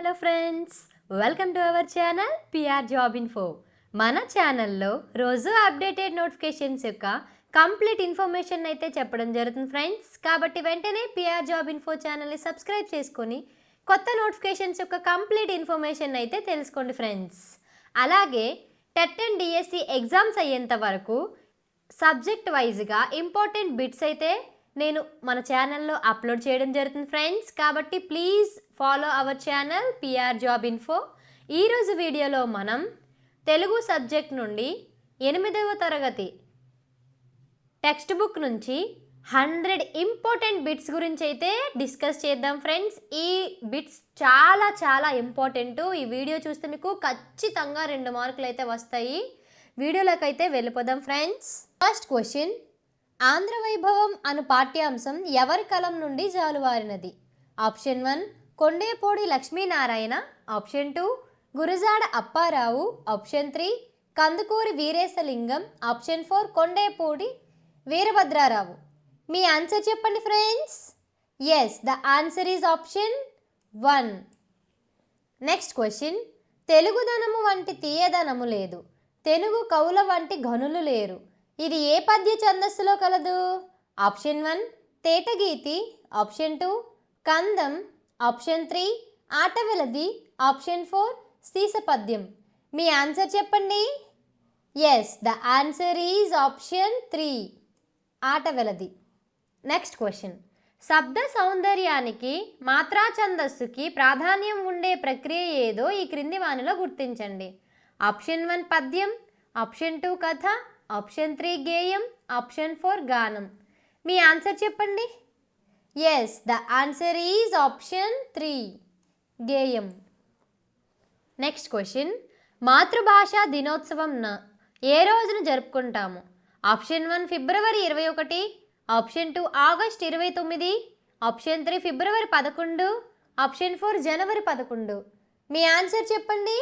Hello friends, welcome to our channel PR job info. మన ఛానల్లో రోజు అప్డేటెడ్ నోటిఫికేషన్స్ యొక్క కంప్లీట్ ఇన్ఫర్మేషన్ అయితే చెప్పడం జరుగుతుంది ఫ్రెండ్స్. కాబట్టి వెంటనే పిఆర్ జాబ్ ఇన్ఫో ఛానల్ని సబ్స్క్రైబ్ చేసుకొని కొత్త నోటిఫికేషన్స్ యొక్క కంప్లీట్ ఇన్ఫర్మేషన్ అయితే తెలుసుకోండి ఫ్రెండ్స్. అలాగే టెట్ అండ్ డిఎస్సి ఎగ్జామ్స్ అయ్యేంత వరకు సబ్జెక్ట్ వైజ్గా ఇంపార్టెంట్ బిట్స్ అయితే నేను మన ఛానల్లో అప్లోడ్ చేయడం జరుగుతుంది ఫ్రెండ్స్. కాబట్టి please follow our channel PR job info. ఈరోజు వీడియోలో మనం తెలుగు సబ్జెక్ట్ నుండి 8వ తరగతి టెక్స్ట్ బుక్ నుంచి 100 ఇంపార్టెంట్ బిట్స్ గురించి అయితే డిస్కస్ చేద్దాం ఫ్రెండ్స్. ఈ బిట్స్ చాలా చాలా ఇంపార్టెంట్. ఈ వీడియో చూస్తే మీకు ఖచ్చితంగా 2 మార్కులు అయితే వస్తాయి. వీడియోలోకి అయితే వెళ్ళిపోదాం ఫ్రెండ్స్. ఫస్ట్ క్వశ్చన్, ఆంధ్ర వైభవం అను పాఠ్యాంశం ఎవరి కలం నుండి జాలువారినది? Option 1 Kondepudi Lakshminarayana, option 2 Gurajada Apparao, option 3 Kandukuri Veeresalingam, option 4 Kondepudi Veerabhadrarao. మీ ఆన్సర్ చెప్పండి friends. Yes, the answer is option 1. Next question, తెలుగుదనము వంటి తీయదనము లేదు, తెలుగు కవుల వంటి ఘనులు లేరు, ఇది ఏ పద్య ఛందస్సులో కలదు? ఆప్షన్ 1 తేటగీతి, ఆప్షన్ 2 కందం, ఆప్షన్ 3 ఆటవెలది, ఆప్షన్ 4 సీసపద్యం. మీ ఆన్సర్ చెప్పండి. Yes, the answer is option 3 ఆటవెలది. నెక్స్ట్ క్వశ్చన్, శబ్ద సౌందర్యానికి మాత్రా ఛందస్సుకి ప్రాధాన్యం ఉండే ప్రక్రియ ఏదో ఈ క్రింది వానిలో గుర్తించండి. ఆప్షన్ 1 పద్యం, ఆప్షన్ 2 కథ, ఆప్షన్ 3 గేయం, ఆప్షన్ 4 గానం. మీ ఆన్సర్ చెప్పండి. Yes, the answer is option 3 గేయం. నెక్స్ట్ క్వశ్చన్, మాతృభాష దినోత్సవం ఏ రోజున జరుపుకుంటాము? ఆప్షన్ 1 ఫిబ్రవరి 21, ఆప్షన్ 2 ఆగస్ట్ 29, ఆప్షన్ 3 ఫిబ్రవరి 11, ఆప్షన్ 4 జనవరి 11. మీ ఆన్సర్ చెప్పండి.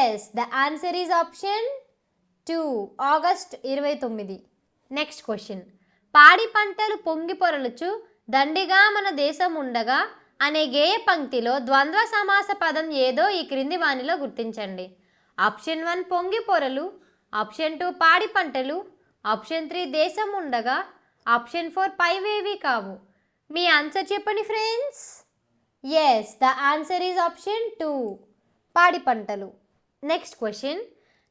Yes, the answer is option 2 August 29. Next question, పాడి పంటలు పొంగి పొరలుచు దండిగా మన దేశం ఉండగా అనే గేయ పంక్తిలో ద్వంద్వ సమాస పదం ఏదో ఈ క్రింది వానిలో గుర్తించండి. ఆప్షన్ 1 పొంగి పొరలు, ఆప్షన్ 2 పాడి పంటలు, ఆప్షన్ 3 దేశం ఉండగా, ఆప్షన్ 4 పైవేవి కావు. మీ ఆన్సర్ చెప్పండి friends. Yes, the answer is option 2 పాడి పంటలు. నెక్స్ట్ క్వశ్చన్,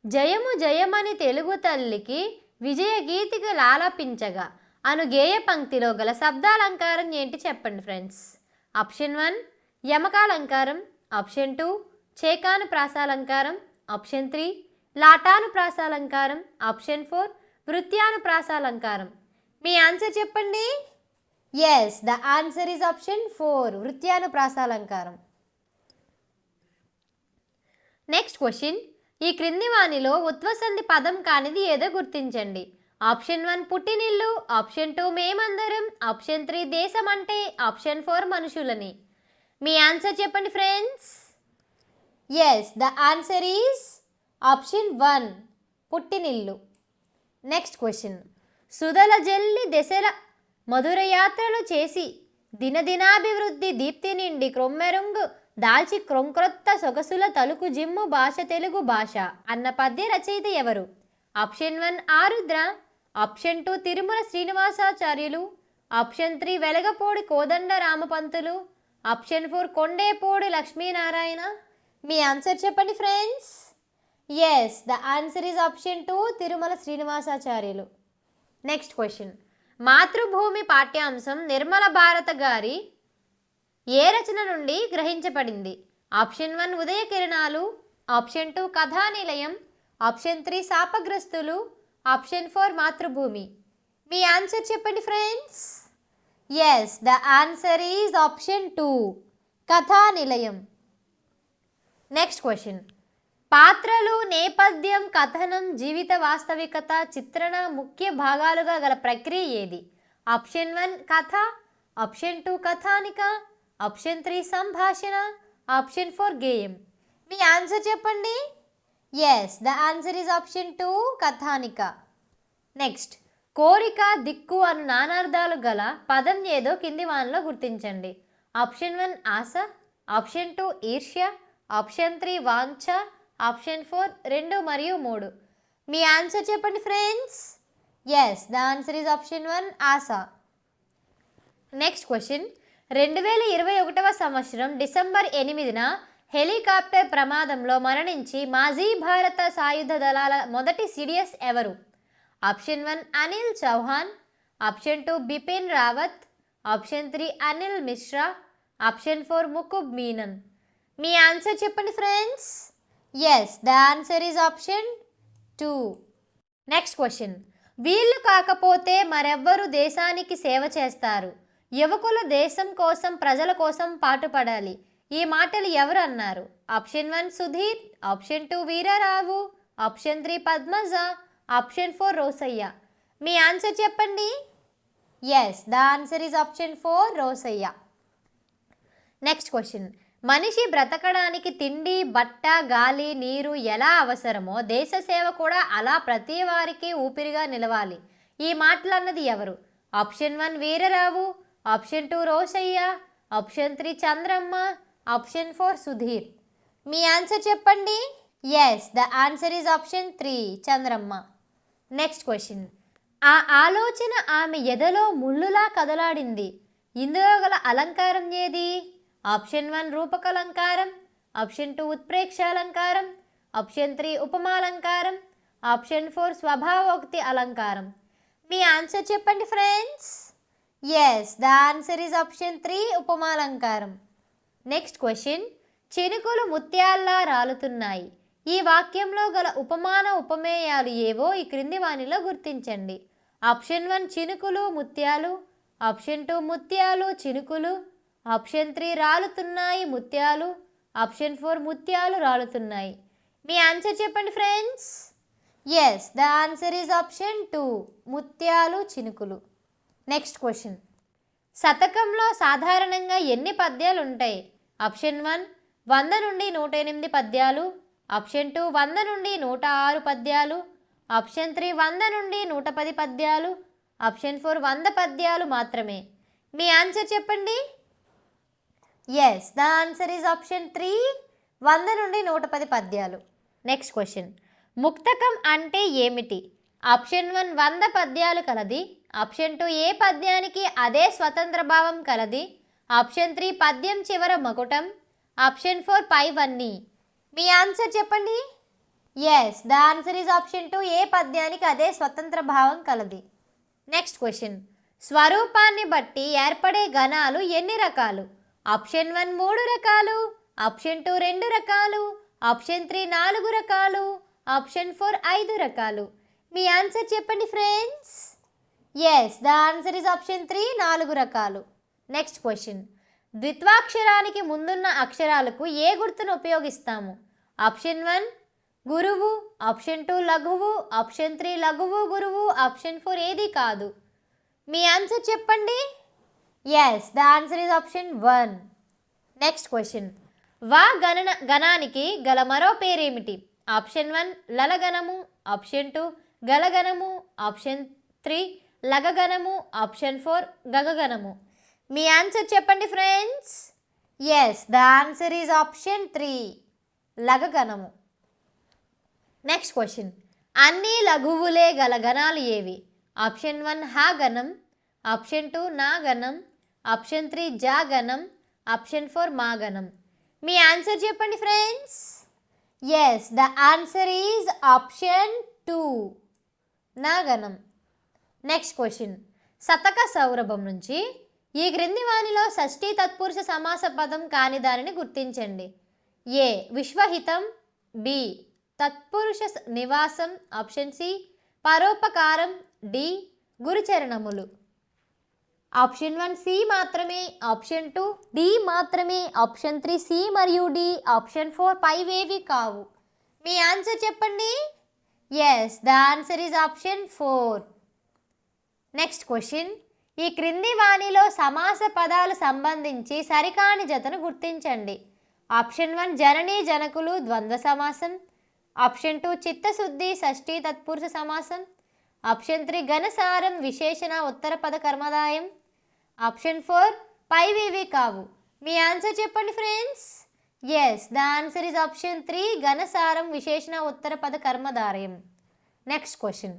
జయము జయమని తెలుగు తల్లికి విజయ గీతికి లాలపించగా అను గేయ పంక్తిలో గల శబ్దాలంకారం ఏంటి చెప్పండి ఫ్రెండ్స్. ఆప్షన్ 1 యమకాలంకారం, ఆప్షన్ 2 చేకాను ప్రాసాలంకారం, ఆప్షన్ 3 లాటాను ప్రాసాలంకారం, ఆప్షన్ 4 వృత్యాను ప్రాసాలంకారం. మీ ఆన్సర్ చెప్పండి. Yes, the answer is option 4 వృత్యాను ప్రాసాలంకారం. నెక్స్ట్ క్వశ్చన్, ఈ క్రింది వానిలో ఉత్వసంధి పదం కానిది ఏదో గుర్తించండి. ఆప్షన్ 1 పుట్టినిల్లు, ఆప్షన్ 2 మేమందరం, ఆప్షన్ 3 దేశం అంటే, ఆప్షన్ 4 మనుషులని. మీ ఆన్సర్ చెప్పండి friends. Yes, the answer is option 1 పుట్టినిల్లు. నెక్స్ట్ క్వశ్చన్, సుధల జల్లి దశల మధుర యాత్రలు చేసి దినదినాభివృద్ధి దీప్తి నిండి క్రొమ్మెరుంగు దాల్చి క్రొంక్రొత్త సొగసుల తలుకు జిమ్ము భాష తెలుగు భాష అన్న పద్య రచయిత ఎవరు? Option 1 Arudra, option 2 Tirumala Srinivasacharyulu, option 3 Velagapudi Kodanda Ramapantulu, option 4 Kondepudi Lakshminarayana. మీ ఆన్సర్ చెప్పండి friends. Yes, the answer is option 2 Tirumala Srinivasacharyulu. Next question, మాతృభూమి పాఠ్యాంశం నిర్మల భారత గారి ఏ రచన నుండి గ్రహించబడింది? ఆప్షన్ 1 ఉదయ కిరణాలు, ఆప్షన్ 2 కథానిలయం, ఆప్షన్ 3 శాపగ్రస్తులు, ఆప్షన్ 4 మాతృభూమి. మీ ఆన్సర్ చెప్పండి friends. Yes, the answer is option 2 కథానిలయం. నెక్స్ట్ క్వశ్చన్, పాత్రలు నేపథ్యం కథనం జీవిత వాస్తవికత చిత్రణ ముఖ్య భాగాలుగా గల ప్రక్రియ ఏది? ఆప్షన్ 1 కథ, ఆప్షన్ 2 కథానిక, ఆప్షన్ 3 సంభాషణ, ఆప్షన్ 4 గేయం. మీ ఆన్సర్ చెప్పండి. Yes, the answer is option 2 కథానిక. నెక్స్ట్, కోరిక దిక్కు అను నానార్థాలు గల పదం ఏదో కింది వానిలో గుర్తించండి. ఆప్షన్ 1 ఆశ, ఆప్షన్ 2 ఈర్ష్య, ఆప్షన్ 3 వాంఛ, ఆప్షన్ 4 2 మరియు 3. మీ ఆన్సర్ చెప్పండి friends. Yes, the answer is option 1 ఆశ. Next question. 2021వ సంవత్సరం డిసెంబర్ 8న హెలికాప్టర్ ప్రమాదంలో మరణించి మాజీ భారత సాయుధ దళాల మొదటి సిడిఎస్ ఎవరు? Option 1 Anil Chauhan, option 2 Bipin Rawat, option 3 Anil Mishra, option 4 ముకుబ్ మీనన్. మీ ఆన్సర్ చెప్పండి friends. Yes, the answer is option 2. Next question. వీళ్ళు కాకపోతే మరెవ్వరు దేశానికి సేవ చేస్తారు? యువకులు దేశం కోసం ప్రజల కోసం పాటుపడాలి. ఈ మాటలు ఎవరు అన్నారు? Option 1 Sudheer, option 2 Veerarao, option 3 Padmaja, option 4 Rosaiah. మీ ఆన్సర్ చెప్పండి. Yes, the answer is option 4 Rosaiah. Next question. మనిషి బ్రతకడానికి తిండి, బట్ట, గాలి, నీరు ఎలా అవసరమో దేశ సేవ కూడా అలా ప్రతి వారికి ఊపిరిగా నిలవాలి. ఈ మాటలన్నది ఎవరు? Option 1 Veerarao, option 2 Rosaiah, option 3 Chandramma, option 4 Sudheer. మీ ఆన్సర్ చెప్పండి. Yes, the answer is option 3 Chandramma. Next question. ఆ ఆలోచన ఆమె ఎదలో ముళ్ళులా కదలాడింది. ఇందులో గల అలంకారం ఏది? ఆప్షన్ 1 రూపకలంకారం, ఆప్షన్ 2 ఉత్ప్రేక్షాలంకారం, ఆప్షన్ 3 ఉపమాలంకారం, ఆప్షన్ 4 స్వభావోక్తి అలంకారం. మీ ఆన్సర్ చెప్పండి friends. Yes, the answer is option 3 ఉపమాలంకారం. Next question. చినుకులు ముత్యాల్లా రాలుతున్నాయి. ఈ వాక్యంలో గల ఉపమాన ఉపమేయాలు ఏవో ఈ క్రింది వానిలో గుర్తించండి. ఆప్షన్ 1 చినుకులు ముత్యాలు, ఆప్షన్ 2 ముత్యాలు చినుకులు, ఆప్షన్ 3 రాలుతున్నాయి ముత్యాలు, ఆప్షన్ 4 ముత్యాలు రాలుతున్నాయి. మీ ఆన్సర్ చెప్పండి friends. Yes, the answer is option 2 ముత్యాలు చినుకులు. Next question. శతకంలో సాధారణంగా ఎన్ని పద్యాలు ఉంటాయి? ఆప్షన్ 1 100 నుండి 108 పద్యాలు, ఆప్షన్ 2 100 నుండి 106 పద్యాలు, ఆప్షన్ 3 100 నుండి 110 పద్యాలు, ఆప్షన్ 4 100 పద్యాలు మాత్రమే. మీ ఆన్సర్ చెప్పండి. Yes, the answer is option 3 100 నుండి 110 పద్యాలు. Next question. ముక్తకం అంటే ఏమిటి? ఆప్షన్ 1 100 పద్యాలు కలది, ఆప్షన్ 2 ఏ పద్యానికి అదే స్వతంత్ర భావం కలది, ఆప్షన్ 3 పద్యం చివర మకుటం, ఆప్షన్ 4 పైవన్నీ. మీ ఆన్సర్ చెప్పండి. Yes, the answer is option 2 ఏ పద్యానికి అదే స్వతంత్ర భావం కలది. Next question. స్వరూపాన్ని బట్టి ఏర్పడే గణాలు ఎన్ని రకాలు? ఆప్షన్ 1 3 రకాలు, ఆప్షన్ 2 2 రకాలు, ఆప్షన్ 3 4 రకాలు, ఆప్షన్ 4 5 రకాలు. మీ ఆన్సర్ చెప్పండి friends. Yes, the answer is option 3 4 రకాలు. Next question. ద్విత్వాక్షరానికి ముందున్న అక్షరాలకు ఏ గుర్తును ఉపయోగిస్తాము? ఆప్షన్ 1 గురువు, ఆప్షన్ 2 లఘువు, ఆప్షన్ 3 లఘువు గురువు, ఆప్షన్ 4 ఏది కాదు. మీ ఆన్సర్ చెప్పండి. Yes, the answer is option 1. Next question. వా గణానికి గల మరో పేరేమిటి? ఆప్షన్ 1 లలగణము, ఆప్షన్ 2 గలగణము, ఆప్షన్ 3 లగగణము, ఆప్షన్ 4 గగగణము. మీ ఆన్సర్ చెప్పండి friends. Yes, the answer is option 3 లగగణము. Next question. అన్ని లఘువులే గల గణాలు ఏవి? ఆప్షన్ 1 హా గణం, ఆప్షన్ 2 నా గణం, ఆప్షన్ 3 జా గణం, ఆప్షన్ 4 మా గణం. మీ ఆన్సర్ చెప్పండి friends. Yes, the answer is option 2 నా గణం. Next question. శతక సౌరభం నుంచి ఈ క్రింది వానిలో షష్ఠీ తత్పురుష సమాస పదం కాని దానిని గుర్తించండి. ఏ విశ్వహితం, బి తత్పురుష నివాసం, ఆప్షన్ సి పరోపకారం, డి గురుచరణములు. ఆప్షన్ 1 సి మాత్రమే, ఆప్షన్ 2 డి మాత్రమే, ఆప్షన్ 3 సి మరియు డి, ఆప్షన్ 4 పైవేవి కావు. మీ ఆన్సర్ చెప్పండి. Yes, the answer is option 4. Next question. ఈ క్రింది వాణిలో సమాస పదాలు సంబంధించి సరికాని జతను గుర్తించండి. ఆప్షన్ 1 జనని జనకులు ద్వంద్వ సమాసం, ఆప్షన్ 2 చిత్తశుద్ధి షష్ఠీ తత్పురుష సమాసం, ఆప్షన్ 3 ఘనసారం విశేషణ ఉత్తర పద కర్మదాయం, ఆప్షన్ 4 పైవేవి కావు. మీ ఆన్సర్ చెప్పండి friends. Yes, the answer is option 3, ఘనసారం విశేషణ ఉత్తర పద కర్మధారయం. Next question.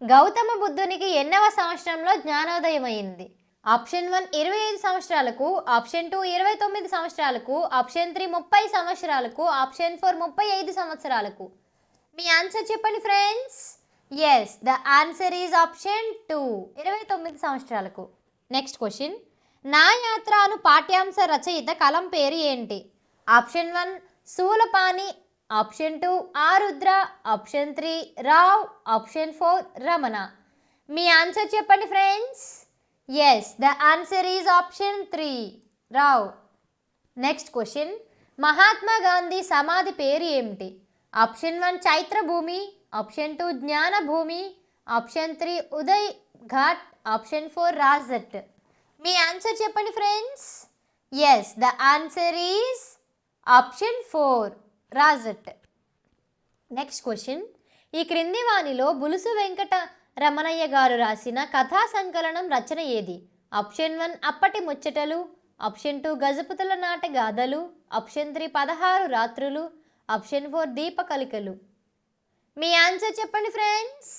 గౌతమ బుద్ధునికి ఎన్నవ సంవత్సరంలో జ్ఞానోదయం అయింది? ఆప్షన్ 1 25 సంవత్సరాలకు, ఆప్షన్ 2 29 సంవత్సరాలకు, ఆప్షన్ 3 30 సంవత్సరాలకు, ఆప్షన్ 4 35 సంవత్సరాలకు. మీ ఆన్సర్ చెప్పండి friends. Yes, the answer is option 2, 29 సంవత్సరాలకు. Next question. నా యాత్ర అను పాఠ్యాంశ రచయిత కలం పేరు ఏంటి? Option 1 Shoolapani, option 2 Arudra, option 3 Rao, option 4 Ramana. మీ ఆన్సర్ చెప్పండి friends. Yes, the answer is option 3 Rao. Next question. Mahatma Gandhi సమాధి పేరు ఏమిటి? Option 1 Chaitrabhoomi, option 2 Gyanbhoomi, option 3 Uday Ghat, option 4 Rajghat. మీ ఆన్సర్ చెప్పండి friends. Yes, the answer is option 4 రాజట్. Next question. ఈ క్రింది వానిలో బులుసు వెంకట రమణయ్య గారు రాసిన కథా సంకలనం రచన ఏది? ఆప్షన్ 1 అప్పటి ముచ్చటలు, ఆప్షన్ 2 గజపతుల నాట గాథలు, ఆప్షన్ 3 16 రాత్రులు, ఆప్షన్ 4 దీపకలికలు. మీ ఆన్సర్ చెప్పండి friends.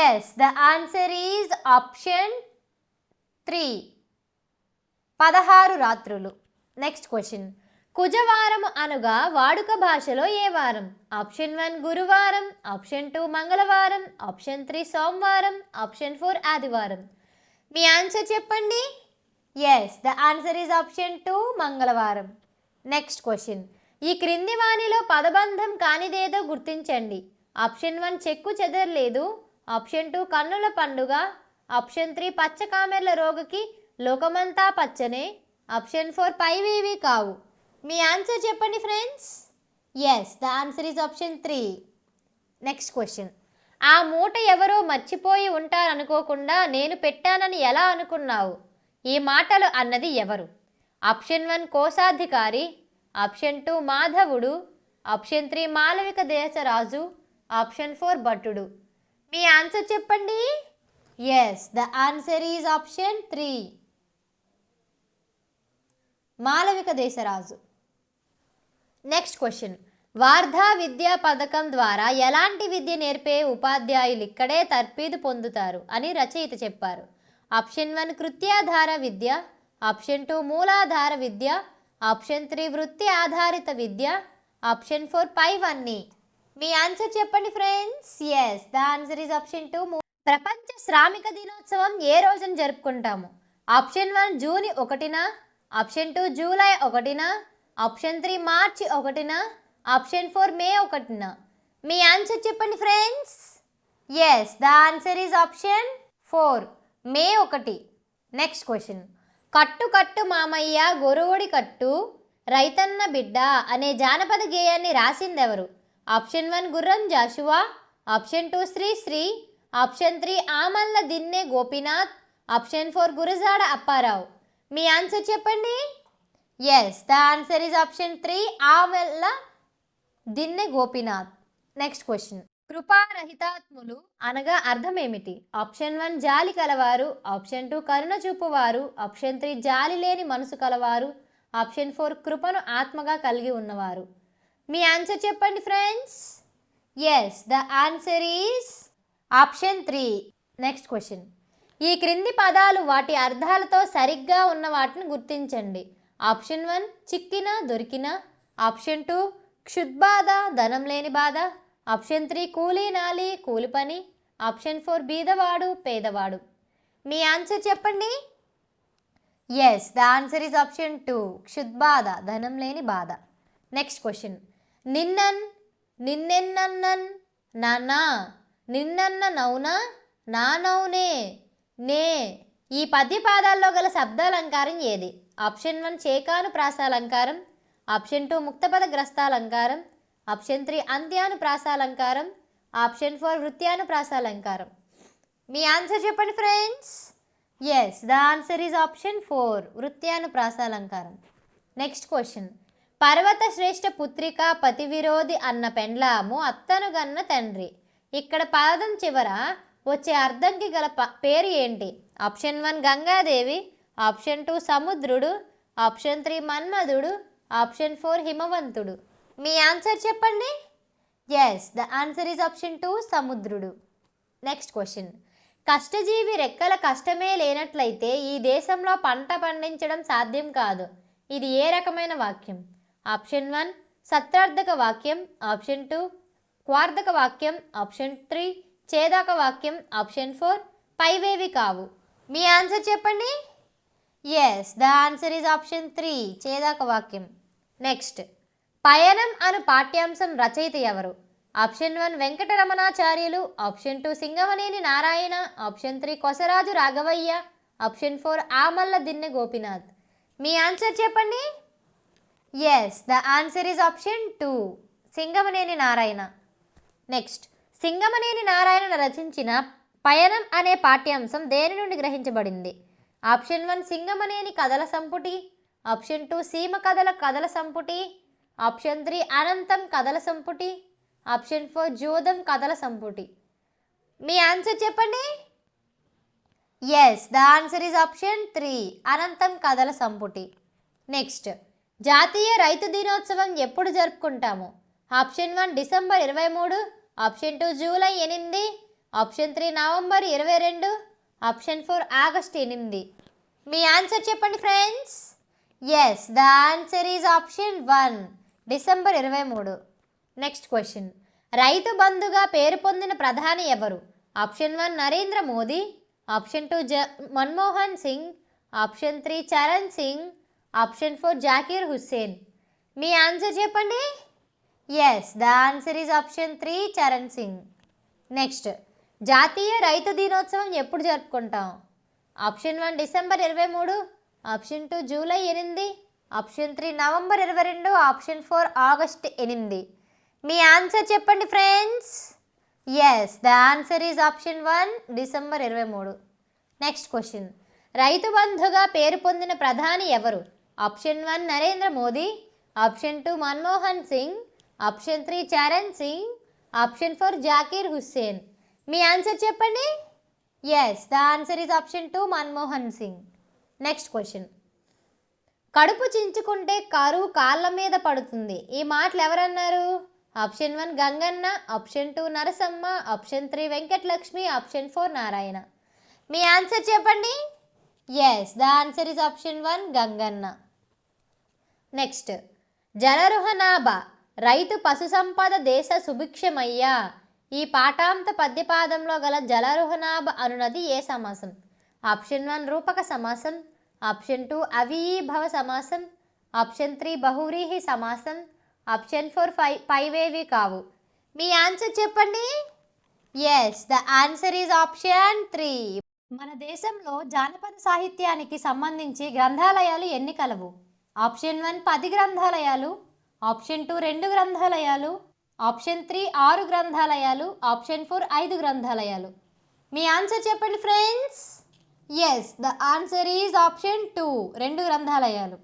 Yes, the answer is option 3 16 రాత్రులు. Next question. కుజవారము అనగా వాడుక భాషలో ఏ వారం? ఆప్షన్ 1 గురువారం, ఆప్షన్ 2 మంగళవారం, ఆప్షన్ 3 సోమవారం, ఆప్షన్ 4 ఆదివారం. మీ ఆన్సర్ చెప్పండి. Yes, the answer is option 2 మంగళవారం. Next question. ఈ క్రింది వానిలో పదబంధం కానిదేదో గుర్తించండి. ఆప్షన్ 1 చెక్కు చెదరలేదు, ఆప్షన్ 2 కన్నుల పండుగ, ఆప్షన్ 3 పచ్చ కామెర్ల రోగకి లోకమంతా పచ్చనే, ఆప్షన్ 4 పైవేవి కావు. మీ ఆన్సర్ చెప్పండి friends. Yes, the answer is option 3. Next question. ఆ మూట ఎవరో మర్చిపోయి ఉంటారనుకోకుండా నేను పెట్టానని ఎలా అనుకున్నావు? ఈ మాటలు అన్నది ఎవరు? ఆప్షన్ 1 కోశాధికారి, ఆప్షన్ 2 మాధవుడు, ఆప్షన్ 3 మాలవిక దేశరాజు, ఆప్షన్ 4 భట్టుడు. మీ ఆన్సర్ చెప్పండి. Yes, the answer is option 3 Malavika Desaraju. Next question. Wardha విద్యా పథకం ద్వారా ఎలాంటి విద్య నేర్పే ఉపాధ్యాయులు ఇక్కడే తర్ఫీదు పొందుతారు అని రచయిత చెప్పారు? ఆప్షన్ 1 కృత్యాధార విద్య, ఆప్షన్ 2 మూలాధార విద్య, ఆప్షన్ 3 వృత్తి ఆధారిత విద్య, ఆప్షన్ 4 పైవన్నీ. మీ ఆన్సర్ చెప్పండి friends. Yes, the answer is option 2. ప్రపంచ శ్రామిక దినోత్సవం ఏ రోజున జరుపుకుంటాము? ఆప్షన్ 1 జూన్ 1న, ఆప్షన్ 2 జూలై 1న, ఆప్షన్ 3 మార్చి 1న, ఆప్షన్ 4 మే 1న. మీ ఆన్సర్ చెప్పండి friends. Yes, the answer is option 4 May 1. Next question. కట్టు కట్టు మామయ్య గొరువుడి కట్టు రైతన్న బిడ్డ అనే జానపద గేయాన్ని రాసిందెవరు? Option 1 Gurram Jashuva, option 2 Srisri, option 3 Amalladinne Gopinath, option 4 Gurajada Apparao. మీ ఆన్సర్ చెప్పండి. Yes, the answer is option 3 Amalladinne Gopinath. Next question. కృపారహితాత్ములు అనగా అర్థం ఏమిటి? ఆప్షన్ 1 జాలి కలవారు, ఆప్షన్ 2 కరుణ చూపువారు, ఆప్షన్ 3 జాలి లేని మనసు కలవారు, ఆప్షన్ 4 కృపను ఆత్మగా కలిగి ఉన్నవారు. మీ ఆన్సర్ చెప్పండి friends. Yes, the answer is option 3. Next question. ఈ క్రింది పదాలు వాటి అర్థాలతో సరిగ్గా ఉన్న వాటిని గుర్తించండి. ఆప్షన్ 1 చిక్కిన దొరికిన, ఆప్షన్ 2 క్షుద్బాధ ధనం లేని బాధ, ఆప్షన్ 3 కూలీ నాలి కూలి పని, ఆప్షన్ 4 బీదవాడు పేదవాడు. మీ ఆన్సర్ చెప్పండి. Yes, the answer is option 2 క్షుద్బాధ ధనం లేని బాధ. Next question. నిన్నన్ నిన్నెన్నన్నన్ నానా నిన్నన్న నౌనా నా నౌనే నే ఈ పద్య పాదాల్లో గల శబ్దాలంకారం ఏది? ఆప్షన్ 1 చేకాను ప్రాసాలంకారం, ఆప్షన్ 2 ముక్తపద గ్రస్తాలంకారం, ఆప్షన్ 3 అంత్యాను ప్రాసాలంకారం, ఆప్షన్ 4 వృత్యాను ప్రాసాలంకారం. మీ ఆన్సర్ చెప్పండి friends. Yes, the answer is option 4 వృత్యాను ప్రాసాలంకారం. Next question. పర్వత శ్రేష్ఠ పుత్రిక పతి విరోధి అన్న పెండ్లాము అత్తను గన్న తండ్రి. ఇక్కడ పదం చివర వచ్చే అర్థంకి గల పేరు ఏంటి? ఆప్షన్ 1 గంగాదేవి, ఆప్షన్ 2 సముద్రుడు, ఆప్షన్ 3 మన్మధుడు, ఆప్షన్ 4 హిమవంతుడు. మీ ఆన్సర్ చెప్పండి. Yes, the answer is option 2 సముద్రుడు. Next question. కష్టజీవి రెక్కల కష్టమే లేనట్లయితే ఈ దేశంలో పంట పండించడం సాధ్యం కాదు. ఇది ఏ రకమైన వాక్యం? ఆప్షన్ 1 సత్రార్థక వాక్యం, ఆప్షన్ 2 క్వార్థక వాక్యం, ఆప్షన్ 3 ఛేదక వాక్యం, ఆప్షన్ 4 పైవేవి కావు. మీ ఆన్సర్ చెప్పండి. Yes, the answer is option 3 ఛేదక వాక్యం. నెక్స్ట్. పయనం అను పాఠ్యాంశం రచయిత ఎవరు? Option 1 Venkataramanacharyulu, option 2 Singamaneni Narayana, option 3 Kosaraju Raghavaiah, option 4 Amalladinne Gopinath. మీ ఆన్సర్ చెప్పండి. Yes, the answer is option 2 Singamaneni Narayana. Next. Singamaneni Narayana రచించిన పయనం అనే పాఠ్యాంశం దేని నుండి గ్రహించబడింది? ఆప్షన్ 1 సింగమనేని కథల సంపుటి, ఆప్షన్ 2 సీమ కథల సంపుటి, ఆప్షన్ 3 అనంతం కథల సంపుటి, ఆప్షన్ 4 జోదం కథల సంపుటి. మీ ఆన్సర్ చెప్పండి. Yes, the answer is option 3 అనంతం కథల సంపుటి. నెక్స్ట్. జాతీయ రైతు దినోత్సవం ఎప్పుడు జరుపుకుంటాము? Option 1 December 23, option 2 July 8, option 3 November 22, option 4 August 8. మీ ఆన్సర్ చెప్పండి friends. Yes, the answer is option 1 December 23. Next question. రైతు బంధుగా పేరు పొందిన ప్రధాని ఎవరు? Option 1 Narendra Modi, option 2 Manmohan Singh, option 3 Charan Singh, option 4 Zakir Hussain. మీ ఆన్సర్ చెప్పండి. Yes, the answer is option 3 Charan Singh. Next. జాతీయ రైతు దినోత్సవం ఎప్పుడు జరుపుకుంటాం? Option 1 December 23, option 2 July 8, option 3 November 22, option 4 August 8. మీ ఆన్సర్ చెప్పండి friends. Yes, the answer is option 1 December 23. Next question. రైతు బంధుగా పేరు పొందిన ప్రధాని ఎవరు? Option 1 Narendra Modi, option 2 Manmohan Singh, option 3 Charan Singh, option 4 Zakir Hussain. మీ ఆన్సర్ చెప్పండి. Yes, the answer is option 2 Manmohan Singh. Next question. కడుపు చించుకుంటే కరువు కాళ్ళ మీద పడుతుంది. ఈ మాటలు ఎవరన్నారు? Option 1 Ganganna, option 2 Narasamma, option 3 Venkatalakshmi, option 4 Narayana. మీ ఆన్సర్ చెప్పండి. Yes, the answer is option 1 Ganganna. Next. జలరుహనాభ రైతు పశు సంపద దేశ సుభిక్షమయ్యా. ఈ పాఠాంత పద్యపాదంలో గల జలరుహనాభ అనునది ఏ సమాసం? ఆప్షన్ 1 రూపక సమాసం, ఆప్షన్ 2 అవీభవ సమాసం, ఆప్షన్ 3 బహువ్రీహి సమాసం, ఆప్షన్ 4 పైవేవి కావు. మీ ఆన్సర్ చెప్పండి. Yes, the answer is option 3. మన దేశంలో జానపద సాహిత్యానికి సంబంధించి గ్రంథాలయాలు ఎన్ని కలవు? ఆప్షన్ 1 10 గ్రంథాలయాలు, ఆప్షన్ 2 2 గ్రంథాలయాలు, ఆప్షన్ 3 6 గ్రంథాలయాలు, ఆప్షన్ 4 5 గ్రంథాలయాలు. మీ ఆన్సర్ చెప్పండి friends. Yes, the answer is option 2 2 గ్రంథాలయాలు.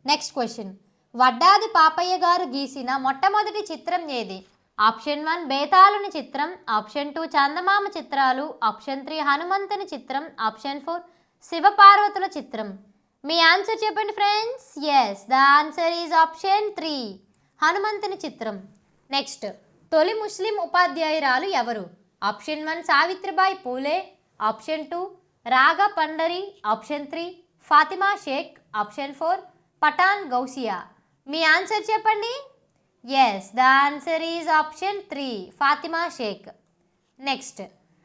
Next question. వడ్డాది పాపయ్య గారు గీసిన మొట్టమొదటి చిత్రం ఏది? ఆప్షన్ 1 బేతాళుని చిత్రం, ఆప్షన్ 2 చందమామ చిత్రాలు, ఆప్షన్ 3 హనుమంతుని చిత్రం, ఆప్షన్ 4 శివపార్వతుల చిత్రం. మీ ఆన్సర్ చెప్పండి friends. Yes, the answer is option 3 హనుమంతుని చిత్రం. నెక్స్ట్. తొలి ముస్లిం ఉపాధ్యాయురాలు ఎవరు? Option 1 Savitribai Phule, option 2 Raga Pandari, option 3 Fatima Sheikh, option 4 Pathan Gausia. మీ ఆన్సర్ చెప్పండి. Yes, the answer is option 3 Fatima Sheikh. Next.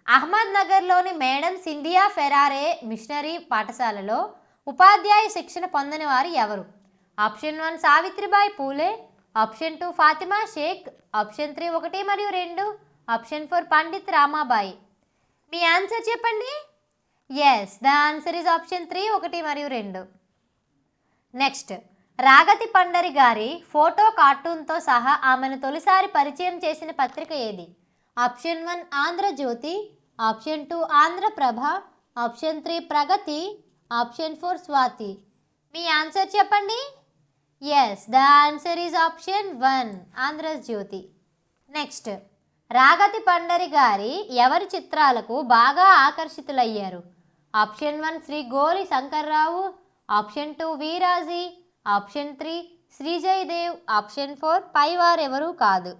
అహ్మద్ నగర్లోని మేడం సింధియా ఫెరారే మిషనరీ పాఠశాలలో ఉపాధ్యాయ శిక్షణ పొందిన వారు ఎవరు? Option 1 Savitribai Phule, option 2 Fatima Sheikh, option 3 1 మరియు 2, ఆప్షన్ 4 పండిత్ రామాబాయి. మీ ఆన్సర్ చెప్పండి. Yes, the answer is option 3 1 మరియు 2. నెక్స్ట్. రాగతి పండరి గారి ఫోటో కార్టూన్తో సహా ఆమెను తొలిసారి పరిచయం చేసిన పత్రిక ఏది? Option 1 Andhrajyothi, option 2 Andhraprabha, option 3 Pragati, option 4 Swathi. మీ ఆన్సర్ చెప్పండి. Yes, the answer is option 1 Andhrajyothi. Next. Ragathi Pandari గారి ఎవరి చిత్రాలకు బాగా ఆకర్షితులయ్యారు? Option 1 Shri Gori Shankarrao, option 2 Veeraji, option 3 Shri Jayadev, option 4 పైవారెవరూ కాదు.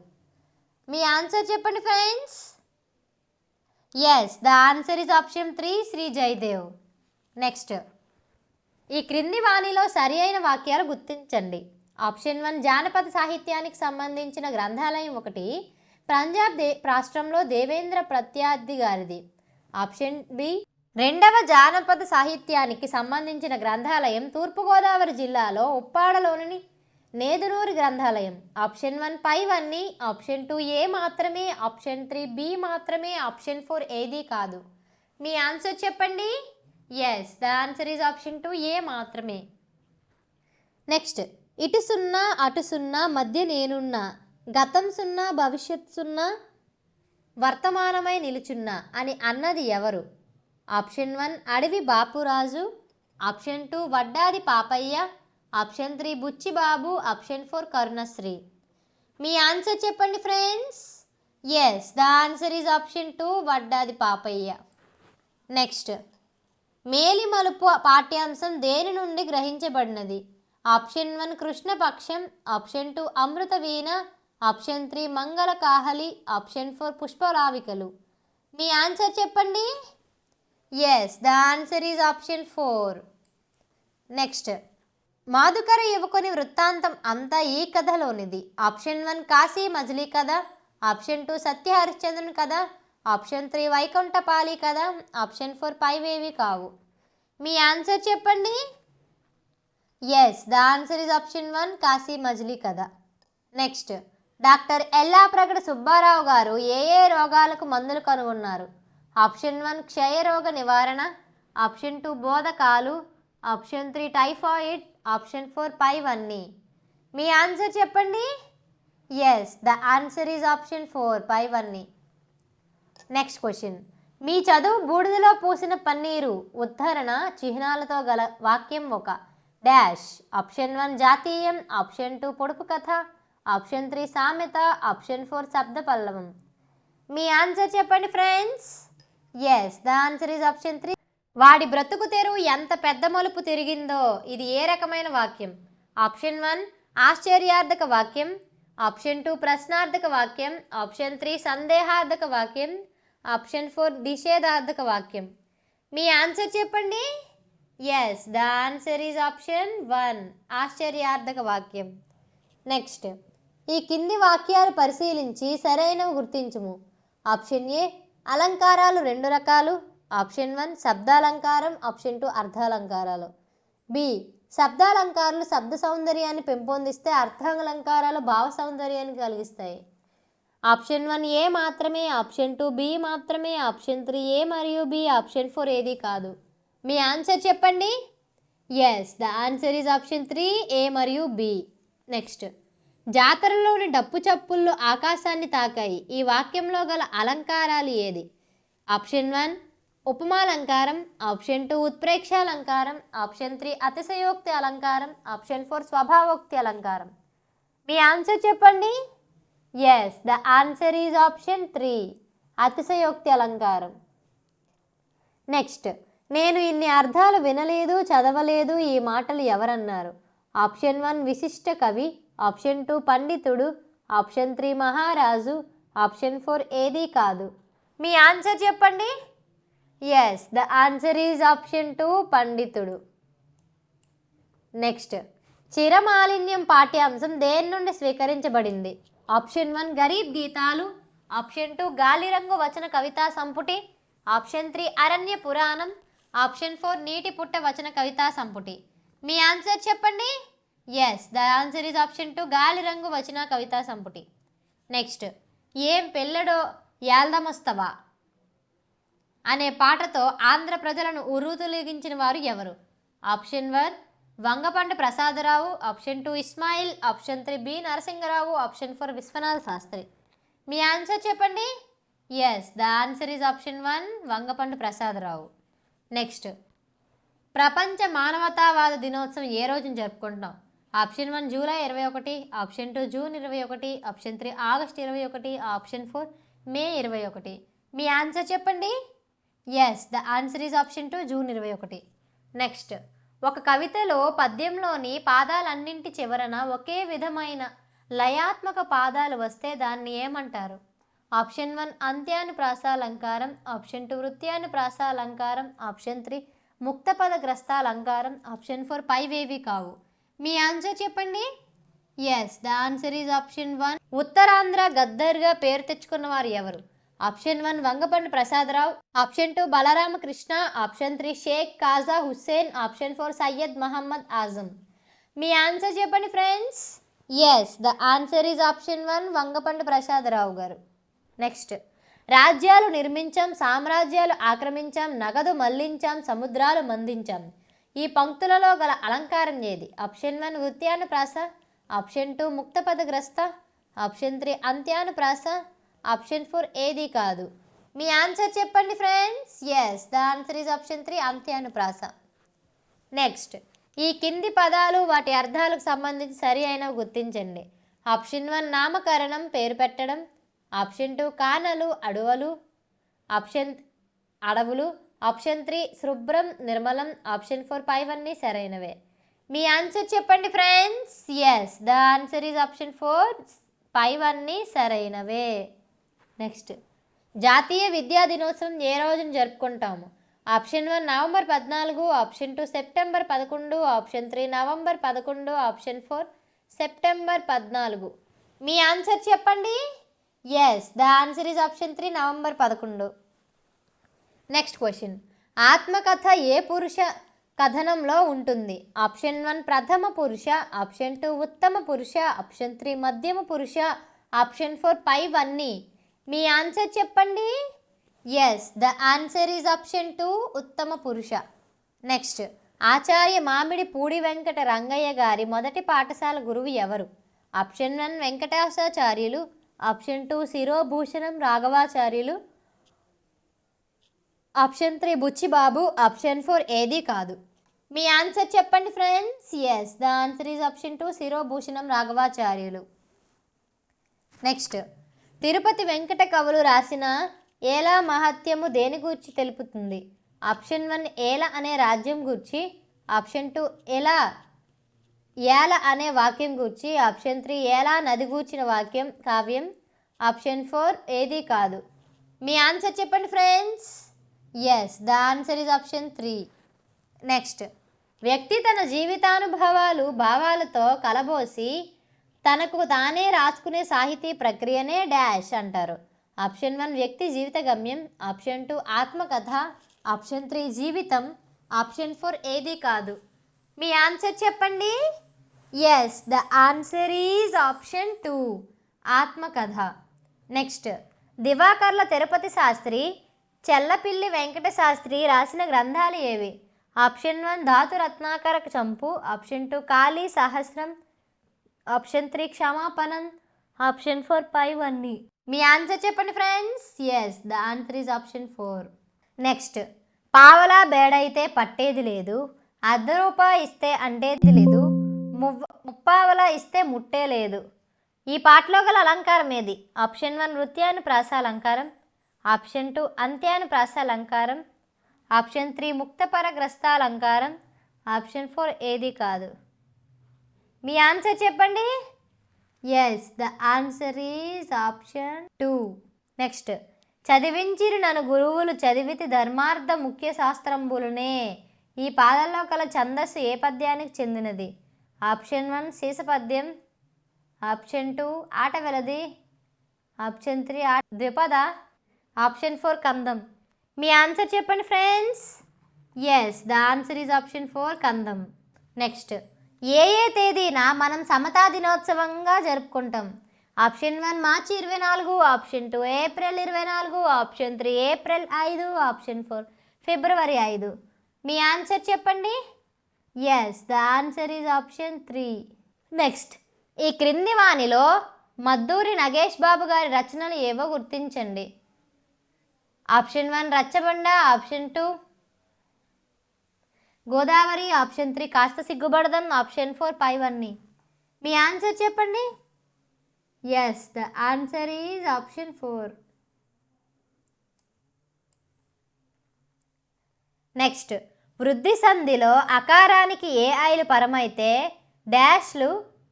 మీ ఆన్సర్ చెప్పండి friends. Yes, the answer is option 3 Shri Jayadev. Next, ఈ క్రింది వాణిలో సరి అయిన వాక్యాలు గుర్తించండి. ఆప్షన్ 1 జానపద సాహిత్యానికి సంబంధించిన గ్రంథాలయం ఒకటి పంజాబ్ రాష్ట్రంలో దేవేంద్ర ప్రత్యార్థి గారిది. ఆప్షన్ బి, రెండవ జానపద సాహిత్యానికి సంబంధించిన గ్రంథాలయం తూర్పుగోదావరి జిల్లాలో ఉప్పాడలోని నేదునూరి గ్రంథాలయం. ఆప్షన్ 1 పైవన్నీ, ఆప్షన్ 2 ఏ మాత్రమే, ఆప్షన్ 3 బి మాత్రమే, ఆప్షన్ 4 ఏది కాదు. మీ ఆన్సర్ చెప్పండి. Yes, the answer is option 2 A మాత్రమే. నెక్స్ట్, ఇటు సున్నా అటు సున్నా మధ్య నేనున్నా, గతం సున్నా భవిష్యత్ సున్నా వర్తమానమై నిలుచున్నా అని అన్నది ఎవరు? Option 1 Adavi Bapuraju, option 2 Vaddadi Papaiah, option 3 Buchibabu, option 4 Karunasri. మీ ఆన్సర్ చెప్పండి friends. Yes, the answer is option 2 Vaddadi Papaiah. Next, మేలిమలుపు పాఠ్యాంశం దేని నుండి గ్రహించబడినది? ఆప్షన్ 1 కృష్ణపక్షం, ఆప్షన్ 2 అమృత వీణ, ఆప్షన్ 3 మంగళ కాహలి, ఆప్షన్ 4 పుష్పరావికలు. మీ ఆన్సర్ చెప్పండి. Yes, the answer is option 4. Next, మాధుకర యువకుని వృత్తాంతం అంతా ఈ కథలోనిది. ఆప్షన్ 1 కాశీ మజిలీ కథ, ఆప్షన్ 2 సత్య హరిశ్చంద్రుని కథ, ఆప్షన్ 3 వైకుంఠపాలి కథ, ఆప్షన్ 4 పైవేవి కావు. మీ ఆన్సర్ చెప్పండి. Yes, the answer is option 1 Kashi మజిలీ కథ. నెక్స్ట్, డాక్టర్ ఎల్లాప్రగడ సుబ్బారావు గారు ఏ ఏ రోగాలకు మందులు కనుగొన్నారు? ఆప్షన్ 1 క్షయరోగ నివారణ, ఆప్షన్ 2 బోధకాలు, ఆప్షన్ 3 టైఫాయిడ్, ఆప్షన్ 4 పైవన్నీ. మీ ఆన్సర్ చెప్పండి. Yes, the answer is option 4 పైవన్నీ. నెక్స్ట్ క్వశ్చన్, మీ చదువు బూడిదలో పూసిన పన్నీరు ఉద్ధరణ చిహ్నాలతో గల వాక్యం ఒక డాష్. ఆప్షన్ 1 జాతీయం, ఆప్షన్ 2 పొడుపు కథ, ఆప్షన్ 3 సామెత, ఆప్షన్ 4 శబ్ద పల్లవం. మీ ఆన్సర్ చెప్పండి friends. Yes, the answer is option 3. వాడి బ్రతుకు తెరువు ఎంత పెద్ద మలుపు తిరిగిందో ఇది ఏ రకమైన వాక్యం? ఆప్షన్ 1 ఆశ్చర్యార్థక వాక్యం, ఆప్షన్ 2 ప్రశ్నార్థక వాక్యం, ఆప్షన్ 3 సందేహార్థక వాక్యం, ఆప్షన్ 4 నిషేధార్థక వాక్యం. మీ ఆన్సర్ చెప్పండి. Yes, the answer is option 1 ఆశ్చర్యార్థక వాక్యం. నెక్స్ట్, ఈ కింది వాక్యాలు పరిశీలించి సరైనవి గుర్తించుము. ఆప్షన్ ఏ అలంకారాలు రెండు రకాలు, ఆప్షన్ 1 శబ్దాలంకారం, ఆప్షన్ 2 అర్థాలంకారాలు. బి శబ్దాలంకారాలు శబ్ద సౌందర్యాన్ని పెంపొందిస్తే, అర్థాలంకారాలు భావ సౌందర్యాన్ని కలిగిస్తాయి. ఆప్షన్ 1 ఏ మాత్రమే, ఆప్షన్ 2 బి మాత్రమే, ఆప్షన్ 3 ఏ మరియు బి, ఆప్షన్ 4 ఏది కాదు. మీ ఆన్సర్ చెప్పండి. Yes, the answer is option 3 A మరియు బి. నెక్స్ట్, జాతరలోని డప్పు చప్పుళ్ళు ఆకాశాన్ని తాకాయి. ఈ వాక్యంలో గల అలంకారాలు ఏది? ఆప్షన్ 1 ఉపమాలంకారం, ఆప్షన్ 2 ఉత్ప్రేక్షాలంకారం, ఆప్షన్ 3 అతిశయోక్తి అలంకారం, ఆప్షన్ 4 స్వభావోక్తి అలంకారం. మీ ఆన్సర్ చెప్పండి. Yes, the answer is option 3 అతిశయోక్తి అలంకారం. నెక్స్ట్, నేను ఇన్ని అర్థాలు వినలేదు చదవలేదు ఈ మాటలు ఎవరన్నారు? ఆప్షన్ 1 విశిష్ట కవి, ఆప్షన్ 2 పండితుడు, ఆప్షన్ 3 మహారాజు, ఆప్షన్ 4 ఏదీ కాదు. మీ ఆన్సర్ చెప్పండి. Yes, the answer is option 2 పండితుడు. నెక్స్ట్, చిరమాలిన్యం పాఠ్యాంశం దేని నుండి స్వీకరించబడింది? ఆప్షన్ 1 గరీబ్ గీతాలు, ఆప్షన్ 2 గాలిరంగు వచన కవితా సంపుటి, ఆప్షన్ 3 అరణ్య పురాణం, ఆప్షన్ 4 నీటి పుట్ట వచన కవితా సంపుటి. మీ ఆన్సర్ చెప్పండి. Yes, the answer is option 2 గాలిరంగు వచన కవితా సంపుటి. నెక్స్ట్, ఏం పెళ్ళడో యాల్దమొస్తవా అనే పాటతో ఆంధ్ర ప్రజలను ఉర్రూతొలగించిన వారు ఎవరు? Option 1 Vangapandu Prasadarao, option 2 Ismail, option 3 B Narasingarao, option 4 Vishwanatha Sastri. మీ ఆన్సర్ చెప్పండి. Yes, the answer is option 1 Vangapandu Prasadarao. Next, ప్రపంచ మానవతావాద దినోత్సవం ఏ రోజున జరుపుకుంటున్నాం? Option 1 July 21, option 2 June 21, option 3 August 21, option 4 May 21. మీ ఆన్సర్ చెప్పండి. Yes, the answer is option 2 June 21. Next, ఒక కవితలో పద్యంలోని పాదాలన్నింటి చివరన ఒకే విధమైన లయాత్మక పాదాలు వస్తే దాన్ని ఏమంటారు? ఆప్షన్ 1 అంత్యానుప్రాసాలంకారం, ఆప్షన్ 2 వృత్యానుప్రాసాలంకారం, ఆప్షన్ 3 ముక్తపద గ్రస్తాలంకారం, ఆప్షన్ 4 పైవేవి కావు. మీ ఆన్సర్ చెప్పండి. Yes, the answer is option 1. Uttarandhra గద్దర్గా పేరు తెచ్చుకున్న వారు ఎవరు? Option 1 Vangapandu Prasadarao, option 2 Balaramakrishna, option 3 Sheikh Khaja Hussain, option 4 Syed Mohammed Azam. మీ ఆన్సర్ చెప్పండి friends. Yes, the answer is option 1 Vangapandu Prasadarao గారు. నెక్స్ట్, రాజ్యాలు నిర్మించాం, సామ్రాజ్యాలు ఆక్రమించాం, నగదు మళ్లించాం, సముద్రాలు మందించాం. ఈ పంక్తులలో గల అలంకారం ఏది? ఆప్షన్ 1 వృత్యానుప్రాస, ఆప్షన్ 2 ముక్తపదగ్రస్త, ఆప్షన్ 3 అంత్యానుప్రాస, ఆప్షన్ 4 ఏది కాదు. మీ ఆన్సర్ చెప్పండి friends. Yes, the answer is option 3 అంత్యానుప్రాస. నెక్స్ట్, ఈ కింది పదాలు వాటి అర్థాలకు సంబంధించి సరి అయినవి గుర్తించండి. ఆప్షన్ 1 నామకరణం పేరు పెట్టడం, ఆప్షన్ 2 కానలు అడవులు, ఆప్షన్ అడవులు, ఆప్షన్ 3 శుభ్రం నిర్మలం, ఆప్షన్ 4 పైవన్నీ సరైనవే. మీ ఆన్సర్ చెప్పండి friends. Yes, the answer is option 4 పైవన్నీ సరైనవే. నెక్స్ట్, జాతీయ విద్యా దినోత్సవం ఏ రోజున జరుపుకుంటాము? Option 1 November 14, option 2 September 11, option 3 November 11, option 4 September 14. మీ ఆన్సర్ చెప్పండి. Yes, the answer is option 3 November 11. Next question, ఆత్మకథ ఏ పురుష కథనంలో ఉంటుంది? ఆప్షన్ 1 ప్రథమ పురుష, ఆప్షన్ 2 ఉత్తమ పురుష, ఆప్షన్ 3 మధ్యమ పురుష, ఆప్షన్ 4 పైవన్నీ. మీ ఆన్సర్ చెప్పండి. Yes, the answer is option 2 ఉత్తమ పురుష. నెక్స్ట్, ఆచార్య మామిడి పూడి వెంకట రంగయ్య గారి మొదటి పాఠశాల గురువు ఎవరు? Option 1 Venkatacharyulu, option 2 Sirobhushanam Raghavacharyulu, option 3 Buchibabu, option 4 ఏది కాదు. మీ ఆన్సర్ చెప్పండి friends. Yes, the answer is option 2 Sirobhushanam Raghavacharyulu. Next, Tirupati Venkata కవులు రాసిన ఏలా మహత్యము దేని గూర్చి తెలుపుతుంది? ఆప్షన్ 1 ఏల అనే రాజ్యం గూర్చి, ఆప్షన్ 2 ఏల అనే వాక్యం గూర్చి, ఆప్షన్ 3 ఏలా నది గూర్చిన వాక్యం కావ్యం, ఆప్షన్ 4 ఏది కాదు. మీ ఆన్సర్ చెప్పండి friends. Yes, the answer is option 3. Next, వ్యక్తి తన జీవితానుభవాలు భావాలతో కలబోసి తనకు తానే రాసుకునే సాహితీ ప్రక్రియనే డాష్ అంటారు. ఆప్షన్ 1 వ్యక్తి జీవిత గమ్యం, ఆప్షన్ 2 ఆత్మకథ, ఆప్షన్ 3 జీవితం, ఆప్షన్ 4 ఏది కాదు. మీ ఆన్సర్ చెప్పండి. Yes, the answer is option 2 ఆత్మకథ. నెక్స్ట్, దివాకర్ల తిరుపతి శాస్త్రి, చెల్లపిల్లి వెంకట శాస్త్రి రాసిన గ్రంథాలు ఏవి? ఆప్షన్ 1 ధాతు రత్నాకర చంపు, ఆప్షన్ 2 కాళీ సహస్రం, ఆప్షన్ 3 క్షమాపణం, ఆప్షన్ 4 పైవన్నీ. మీ ఆన్సర్ చెప్పండి friends. Yes, the answer is option 4. Next, పావలా బేడైతే పట్టేది లేదు, అర్ధ రూపాయి ఇస్తే అంటేది లేదు, ముప్పావలా ఇస్తే ముట్టే లేదు. ఈ పాటలో గల అలంకారం ఏది? ఆప్షన్ 1 వృత్యానుప్రాసాలంకారం, ఆప్షన్ 2 అంత్యానుప్రాసాలంకారం, ఆప్షన్ 3 ముక్తపరగ్రస్తాలంకారం, ఆప్షన్ 4 ఏది కాదు. మీ ఆన్సర్ చెప్పండి. Yes, the answer is option 2. Next, చదివించిరి నన్ను గురువులు చదివితి ధర్మార్థ ముఖ్య శాస్త్రంబులనే. ఈ పాదల్లో కల ఛందస్సు ఏ పద్యానికి చెందినది? ఆప్షన్ 1 శీసపద్యం, ఆప్షన్ 2 ఆట వెలది, ఆప్షన్ 3 ద్విపద, ఆప్షన్ 4 కందం. మీ ఆన్సర్ చెప్పండి friends. Yes, the answer is option 4 కందం. నెక్స్ట్, ఏ తేదీన మనం సమతా దినోత్సవంగా జరుపుకుంటాం? ఆప్షన్ 1 మార్చి 24, option 2 April 24, option 3 April 5, option 4 ఫిబ్రవరి 5. మీ ఆన్సర్ చెప్పండి. Yes, the answer is option 3. Next, ఈ క్రింది వానిలో మద్దూరి నగేష్ బాబు గారి రచనలు ఏవో గుర్తించండి. Option 1 Racchabanda, option 2 Godavari, option 3 కాస్త సిగ్గుబడదాం, ఆప్షన్ 4 పైవన్నీ. మీ ఆన్సర్ చెప్పండి. Yes, the answer is option 4. Next వృద్ధి సంధిలో అకారానికి ఏ ఐలు పరమైతే డాష్లు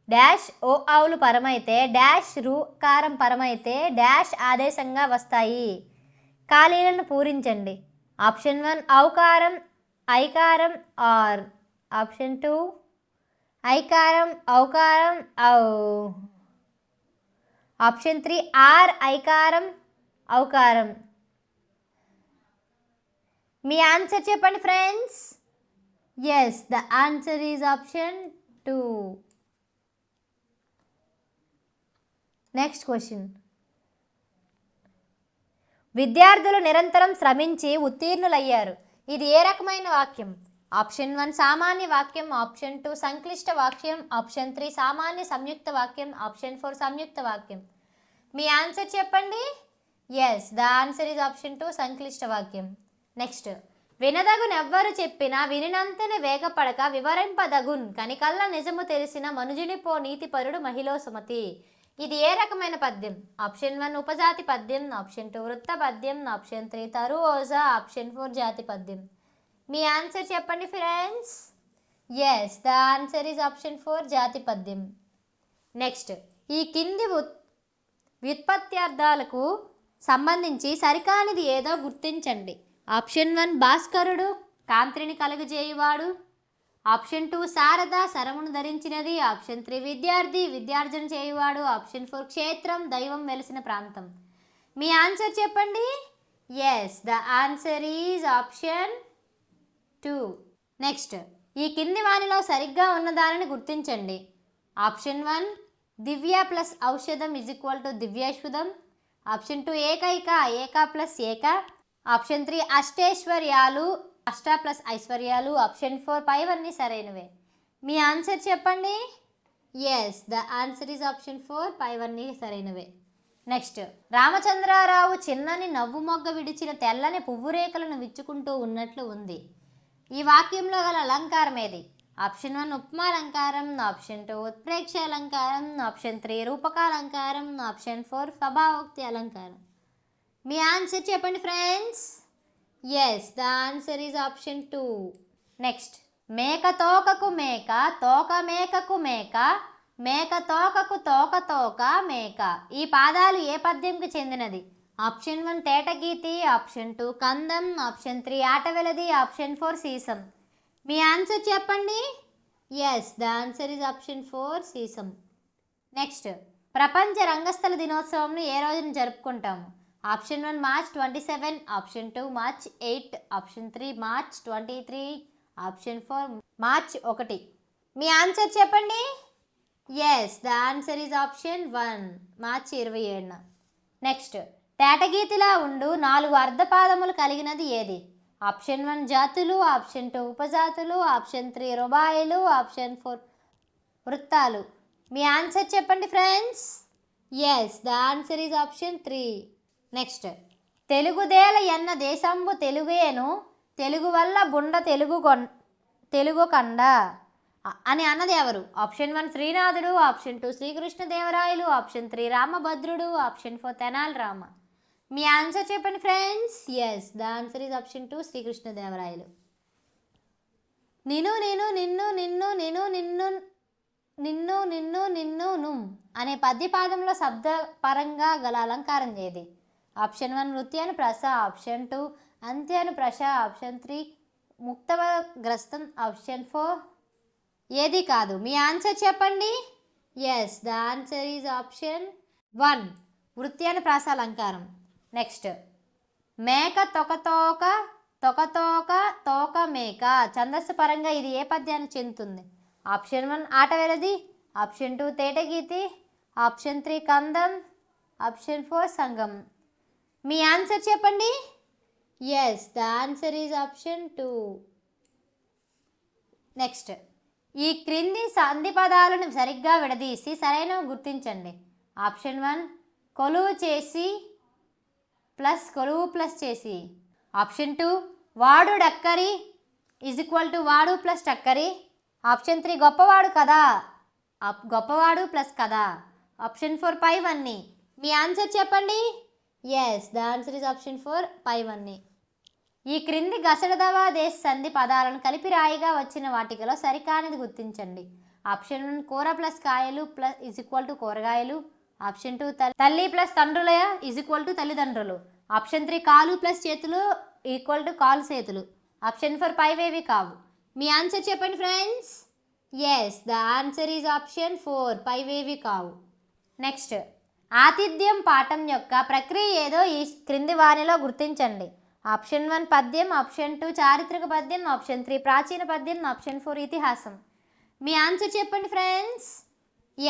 డాష్ ఓ ఆవులు పరమైతే డాష్ రుకారం పరమైతే డాష్ ఆదేశంగా వస్తాయి. ఖాళీలను పూరించండి. ఆప్షన్ 1 ఔకారం ఐకారం ఆర్. ఆప్షన్ 2 ఐకారం ఔకారం ఔ. ఆప్షన్ 3 ఆర్ ఐకారం ఔకారం. మీ ఆన్సర్ చెప్పండి friends. Yes, the answer is option 2. Next question. విద్యార్థులు నిరంతరం శ్రమించి ఉత్తీర్ణులయ్యారు. ఇది ఏ రకమైన వాక్యం? ఆప్షన్ 1 సామాన్య వాక్యం. ఆప్షన్ 2 సంక్లిష్ట వాక్యం. ఆప్షన్ 3 సామాన్య సంయుక్త వాక్యం. ఆప్షన్ 4 సంయుక్త వాక్యం. మీ ఆన్సర్ చెప్పండి. Yes, the answer is option 2 సంక్లిష్ట వాక్యం. నెక్స్ట్. వినదగునెవ్వరు చెప్పినా వినినంతనే వేగపడక వివరింపదగున్ కనికల్ల నిజము తెలిసిన మనుజుని పో నీతిపరుడు మహిళ సుమతి. ఇది ఏ రకమైన పద్యం? ఆప్షన్ 1 ఉపజాతి పద్యం. ఆప్షన్ 2 వృత్త పద్యం. ఆప్షన్ 3 తరు ఓజా. ఆప్షన్ 4 జాతి పద్యం. మీ ఆన్సర్ చెప్పండి friends. Yes, the answer is option 4 జాతి పద్యం. నెక్స్ట్. ఈ కింది వ్యుత్పత్త్యార్థాలకు సంబంధించి సరికానిది ఏదో గుర్తించండి. ఆప్షన్ 1 భాస్కరుడు కాంతిని కలుగజేయువాడు. ఆప్షన్ 2 శారద శరమును ధరించినది. ఆప్షన్ 3 విద్యార్థి విద్యార్జన చేయువాడు. ఆప్షన్ 4 క్షేత్రం దైవం వెలిసిన ప్రాంతం. మీ ఆన్సర్ చెప్పండి. Yes, the answer is option 2. Next. ఈ కింది వానిలో సరిగ్గా ఉన్న దానిని గుర్తించండి. ఆప్షన్ 1 దివ్య ప్లస్ ఔషధం ఈజ్ ఈక్వల్ టు దివ్యేశ్వదం. ఆప్షన్ 2 ఏకైక ఏక ప్లస్ ఏక. ఆప్షన్ 3 అష్టైశ్వర్యాలు అష్ట ప్లస్ ఐశ్వర్యాలు. ఆప్షన్ 4 పైవన్నీ సరైనవే. మీ ఆన్సర్ చెప్పండి. Yes, the answer is option 4 పైవన్నీ సరైనవే. నెక్స్ట్. రామచంద్రారావు చిన్నని నవ్వు మొగ్గ విడిచిన తెల్లని పువ్వు రేఖలను విచ్చుకుంటూ ఉన్నట్లు ఉంది. ఈ వాక్యంలో గల అలంకారం ఏది? ఆప్షన్ 1 ఉపమాలంకారం. ఆప్షన్ 2 ఉత్ప్రేక్ష అలంకారం. ఆప్షన్ 3 రూపకాలంకారం. ఆప్షన్ 4 స్వభావోక్తి అలంకారం. మీ ఆన్సర్ చెప్పండి friends. Yes, the answer is option 2. Next. మేక తోకకు మేక తోక మేకకు మేక మేక తోకకు తోక తోక మేక. ఈ పాదాలు ఏ పద్యంకి చెందినది? ఆప్షన్ 1 తేటగీతి. ఆప్షన్ 2 కందం. ఆప్షన్ 3 ఆటవెలది. ఆప్షన్ 4 సీసం. మీ ఆన్సర్ చెప్పండి. Yes, the answer is option 4 సీసం. నెక్స్ట్. ప్రపంచ రంగస్థల దినోత్సవంను ఏ రోజున జరుపుకుంటాము? Option 1 March 27. Option 2 March 8. Option 3 March 23. Option 4 March 1. మీ ఆన్సర్ చెప్పండి. Yes, the answer is option 1 March 27. Next. తేటగీతిలా ఉండు 4 అర్ధపాదములు కలిగినది ఏది? ఆప్షన్ 1 జాతులు. ఆప్షన్ 2 ఉపజాతులు. ఆప్షన్ 3 రుబాయిలు. ఆప్షన్ 4 వృత్తాలు. మీ ఆన్సర్ చెప్పండి friends. Yes, the answer is option 3. Next. తెలుగుదేల ఎన్న దేశంబు తెలుగేను తెలుగు వల్ల బుండ తెలుగు కండ అని అన్నది ఎవరు? ఆప్షన్ 1 శ్రీనాథుడు. ఆప్షన్ 2 శ్రీకృష్ణదేవరాయలు. ఆప్షన్ 3 రామభద్రుడు. ఆప్షన్ 4 తెనాలి రామ. మీ ఆన్సర్ చెప్పండి friends. Yes, the answer is option 2 శ్రీకృష్ణదేవరాయలు. నిన్ను నిన్ను నిన్ను నిన్ను నిన్ను నిన్ను నిన్ను నిన్ను నిన్ను నుమ్ అనే పద్యపాదంలో శబ్దపరంగా గల అలంకారం ఏది? ఆప్షన్ 1 నృత్యానుప్రాస. ఆప్షన్ 2 అంత్యానుప్రాస. ఆప్షన్ 3 ముక్తగ్రస్తం. ఆప్షన్ 4 ఏది కాదు. మీ ఆన్సర్ చెప్పండి. Yes, the answer is option 1 వృత్యానుప్రాస అలంకారం. నెక్స్ట్. మేక తొకతోక తొకతోక తోక మేక ఛందస్సు పరంగా ఇది ఏ పద్యానికి చెందుతుంది? ఆప్షన్ 1 ఆటవెలది. ఆప్షన్ 2 తేటగీతి. ఆప్షన్ 3 కందం. ఆప్షన్ 4 సంగం. మీ ఆన్సర్ చెప్పండి. Yes, the answer is option 2. Next. ఈ క్రింది సంధి పదాలను సరిగ్గా విడదీసి సరైనవి గుర్తించండి. ఆప్షన్ 1 కొలువు చేసి ప్లస్ కొలువు ప్లస్ చేసి. ఆప్షన్ 2 వాడు డక్కరి ఈజ్ ఈక్వల్ టు వాడు ప్లస్ టక్కరి. ఆప్షన్ 3 గొప్పవాడు కదా గొప్పవాడు ప్లస్ కదా. ఆప్షన్ 4 పైవన్నీ. మీ ఆన్సర్ చెప్పండి. Yes, the answer is option 4 పైవన్నీ. ఈ క్రింది గసడదవా దేశ సంధి పదాలను కలిపి రాయిగా వచ్చిన వాటికలో సరికానిది గుర్తించండి. ఆప్షన్ 1 కూర ప్లస్ కాయలు ప్లస్ ఈజ్ ఈక్వల్ టు కూరగాయలు. ఆప్షన్ 2 తల్లి ప్లస్ తండ్రులయ ఈజ్ ఈక్వల్ టు తల్లిదండ్రులు. ఆప్షన్ 3 కాలు ప్లస్ చేతులు ఈక్వల్ టు కాలు చేతులు. ఆప్షన్ 4 పైవేవి కావు. మీ ఆన్సర్ చెప్పండి friends. Yes, the answer is option 4 పైవేవి కావు. నెక్స్ట్, ఆతిథ్యం పాఠం యొక్క ప్రక్రియ ఏదో ఈ క్రింది వానిలో గుర్తించండి. ఆప్షన్ 1 పద్యం, ఆప్షన్ 2 చారిత్రక పద్యం, ఆప్షన్ 3 ప్రాచీన పద్యం, ఆప్షన్ 4 ఇతిహాసం. మీ ఆన్సర్ చెప్పండి friends.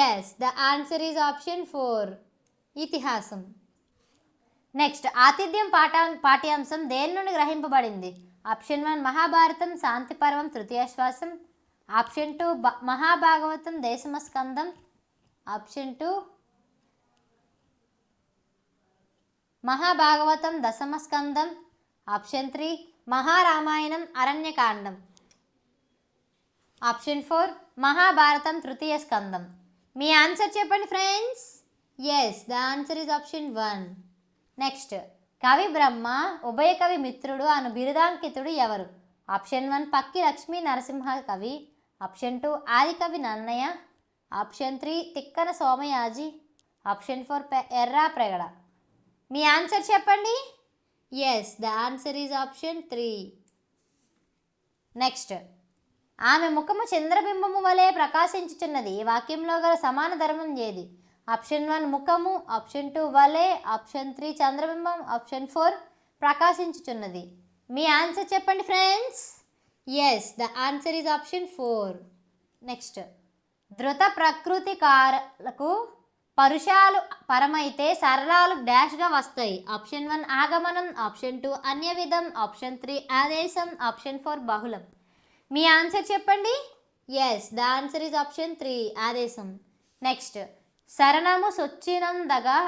Yes, the answer is option 4 ఇతిహాసం. నెక్స్ట్, ఆతిథ్యం పాఠ్యాంశం దేని నుండి గ్రహింపబడింది? ఆప్షన్ 1 మహాభారతం శాంతి పర్వం తృతీయాశ్వాసం. ఆప్షన్ 2 మహాభాగవతం దశమస్కందం. ఆప్షన్ 2 మహాభాగవతం దశమస్కందం. ఆప్షన్ 3 మహారామాయణం అరణ్యకాండం. ఆప్షన్ 4 మహాభారతం తృతీయ స్కందం. మీ ఆన్సర్ చెప్పండి friends. Yes, the answer is option 1. Next, కవి బ్రహ్మ ఉభయ కవి మిత్రుడు అను బిరుదాంకితుడు ఎవరు? ఆప్షన్ 1 పక్కి లక్ష్మీ నరసింహ కవి. ఆప్షన్ 2 ఆదికవి Nannayya. Option 3 Tikkana Somayaji. Option 4 Errapragada. మీ ఆన్సర్ చెప్పండి. Yes, the answer is option 3. Next, ఆమె ముఖము చంద్రబింబము వలె ప్రకాశించుచున్నది. ఈ వాక్యంలో గల సమాన ధర్మం ఏది? ఆప్షన్ 1 ముఖము, ఆప్షన్ 2 వలె, ఆప్షన్ 3 చంద్రబింబం, ఆప్షన్ 4 ప్రకాశించుచున్నది. మీ ఆన్సర్ చెప్పండి friends. Yes, the answer is option 4. Next, ధృత ప్రకృతికారులకు పరుషాలు పరమైతే సరళాలు డాష్గా వస్తాయి. ఆప్షన్ 1 ఆగమనం, ఆప్షన్ 2 అన్యవిధం, ఆప్షన్ 3 ఆదేశం, ఆప్షన్ 4 బహుళం. మీ ఆన్సర్ చెప్పండి. Yes, the answer is option 3 ఆదేశం. నెక్స్ట్, శరణము సొచ్చినందగా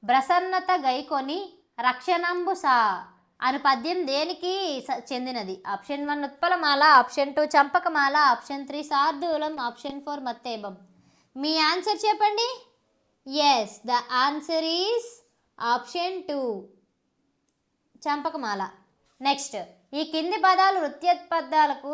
ప్రసన్నత గైకొని రక్షణంబు సా అను పద్యం దేనికి చెందినది? ఆప్షన్ 1 ఉత్పలమాల, ఆప్షన్ 2 చంపకమాల, ఆప్షన్ 3 శార్దూలం, ఆప్షన్ 4 మత్తేబం. మీ ఆన్సర్ చెప్పండి. Yes, the answer is option 2 చంపకమాల. నెక్స్ట్, ఈ కింది పదాలు వృత్యోత్పదాలకు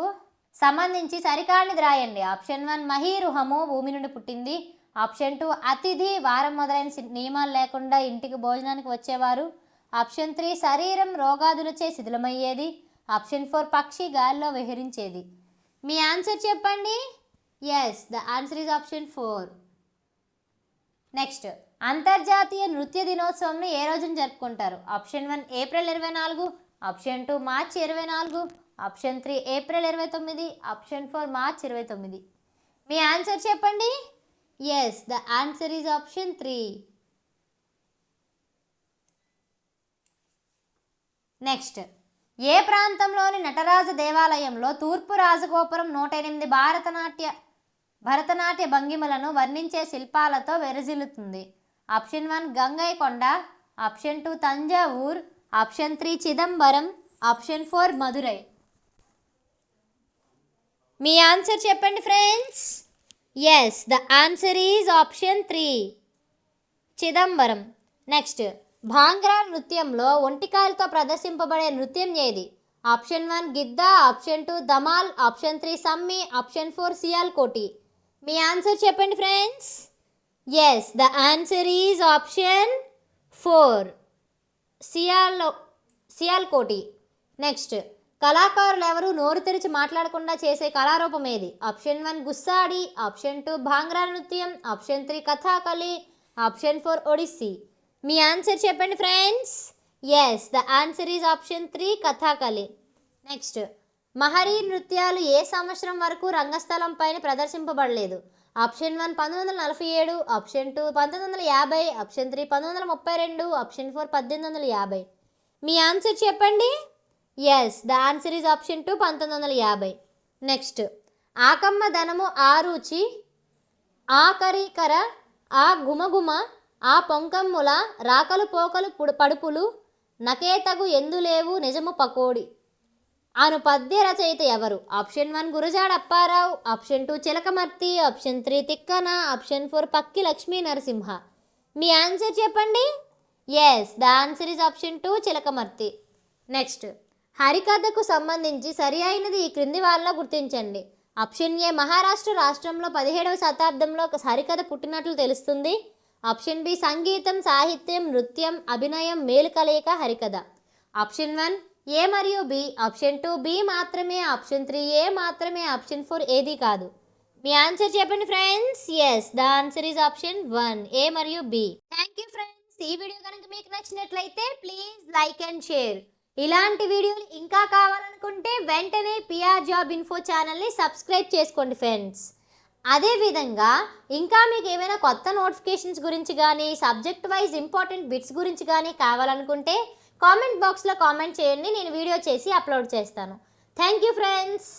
సంబంధించి సరికానిది రాయండి. ఆప్షన్ 1 మహీరుహము భూమి నుండి పుట్టింది. ఆప్షన్ 2 అతిథి వారం మొదలైన నియమాలు లేకుండా ఇంటికి భోజనానికి వచ్చేవారు. ఆప్షన్ 3 శరీరం రోగాదులచే శిథిలమయ్యేది. ఆప్షన్ 4 పక్షి గాలిలో విహరించేది. మీ ఆన్సర్ చెప్పండి. Yes, the answer is option 4. Next, అంతర్జాతీయ నృత్య దినోత్సవంను ఏ రోజున జరుపుకుంటారు? ఆప్షన్ 1 ఏప్రిల్ 24, ఆప్షన్ 2 మార్చి 24, ఆప్షన్ 3 ఏప్రిల్ 29, ఆప్షన్ 4 మార్చి 29. మీ ఆన్సర్ చెప్పండి. Yes, the answer is option 3. Next, ఏ ప్రాంతంలోని నటరాజ దేవాలయంలో తూర్పు రాజగోపురం 108 భరతనాట్య భంగిమలను వర్ణించే శిల్పాలతో వెరజిల్లుతుంది? Option 1 Gangaikonda, option 2 Thanjavur, option 3 Chidambaram, option 4 Madurai. మీ ఆన్సర్ చెప్పండి friends. Yes, the answer is option 3 Chidambaram. Next, Bhangra నృత్యంలో ఒంటికాలతో ప్రదర్శింపబడే నృత్యం ఏది? Option 1 Giddha, option 2 Dhamal, option 3 Sammi, option 4 Sialkoti. మీ ఆన్సర్ చెప్పండి friends. Yes, the answer is option 4 Sialkoti. Next, కళాకారులు ఎవరు నోరు తెరిచి మాట్లాడకుండా చేసే కళారూపం ఏది? ఆప్షన్ 1 గుస్సాడి, ఆప్షన్ 2 భాంగ్రా నృత్యం, ఆప్షన్ 3 కథాకళి, ఆప్షన్ 4 ఒడిస్సీ. మీ ఆన్సర్ చెప్పండి friends. Yes, the answer is option 3 Kathakali. Next, Mahari నృత్యాలు ఏ సంవత్సరం వరకు రంగస్థలం పైన ప్రదర్శింపబడలేదు? Option 1 1947, option 2 1950, option 3 1932, option 4 1850. మీ ఆన్సర్ చెప్పండి. Yes, the answer is option 2 1950. Next, ఆకమ్మ ధనము ఆరుచి, ఆకరికర, ఆ గుమగుమ, ఆ పొంకమ్ముల, రాకలు పోకలు పడుపులు, నకేతగు ఎందులేవు నిజము పకోడి అను పద్య రచయిత ఎవరు? Option 1 Gurajada Apparao, option 2 Chilakamarti, option 3 Tikkana, option 4 Pakki Lakshmi Narasimha. మీ ఆన్సర్ చెప్పండి. Yes, the answer is option 2 Chilakamarti. Next, హరికథకు సంబంధించి సరి అయినది ఈ క్రింది వారిలో గుర్తించండి. ఆప్షన్ ఏ మహారాష్ట్ర రాష్ట్రంలో 17వ శతాబ్దంలో ఒక హరికథ పుట్టినట్లు తెలుస్తుంది. ఆప్షన్ బి సంగీతం, సాహిత్యం, నృత్యం, అభినయం మేలు కలయిక హరికథ. ఆప్షన్ 1 ఏ మరియు బి. ఆప్షన్ 2 బి మాత్రమే. ఆప్షన్ 3 ఏ మాత్రమే. ఆప్షన్ 4 ఏది కాదు. మీ ఆన్సర్ చెప్పండి friends. Yes, the answer is option 1 A మరియు బి. Thank you friends. ఈ వీడియో కనుక మీకు నచ్చినట్లయితే ప్లీజ్ లైక్ అండ్ షేర్. ఇలాంటి వీడియోలు ఇంకా కావాలనుకుంటే వెంటనే పిఆర్ జాబ్ ఇన్ఫో ఛానల్ని సబ్స్క్రైబ్ చేసుకోండి ఫ్రెండ్స్. అదేవిధంగా ఇంకా మీకు ఏమైనా కొత్త నోటిఫికేషన్స్ గురించి కానీ సబ్జెక్ట్ వైజ్ ఇంపార్టెంట్ బిట్స్ గురించి కానీ కావాలనుకుంటే కామెంట్ బాక్స్లో కామెంట్ చేయండి. నేను వీడియో చేసి అప్లోడ్ చేస్తాను. Thank you friends.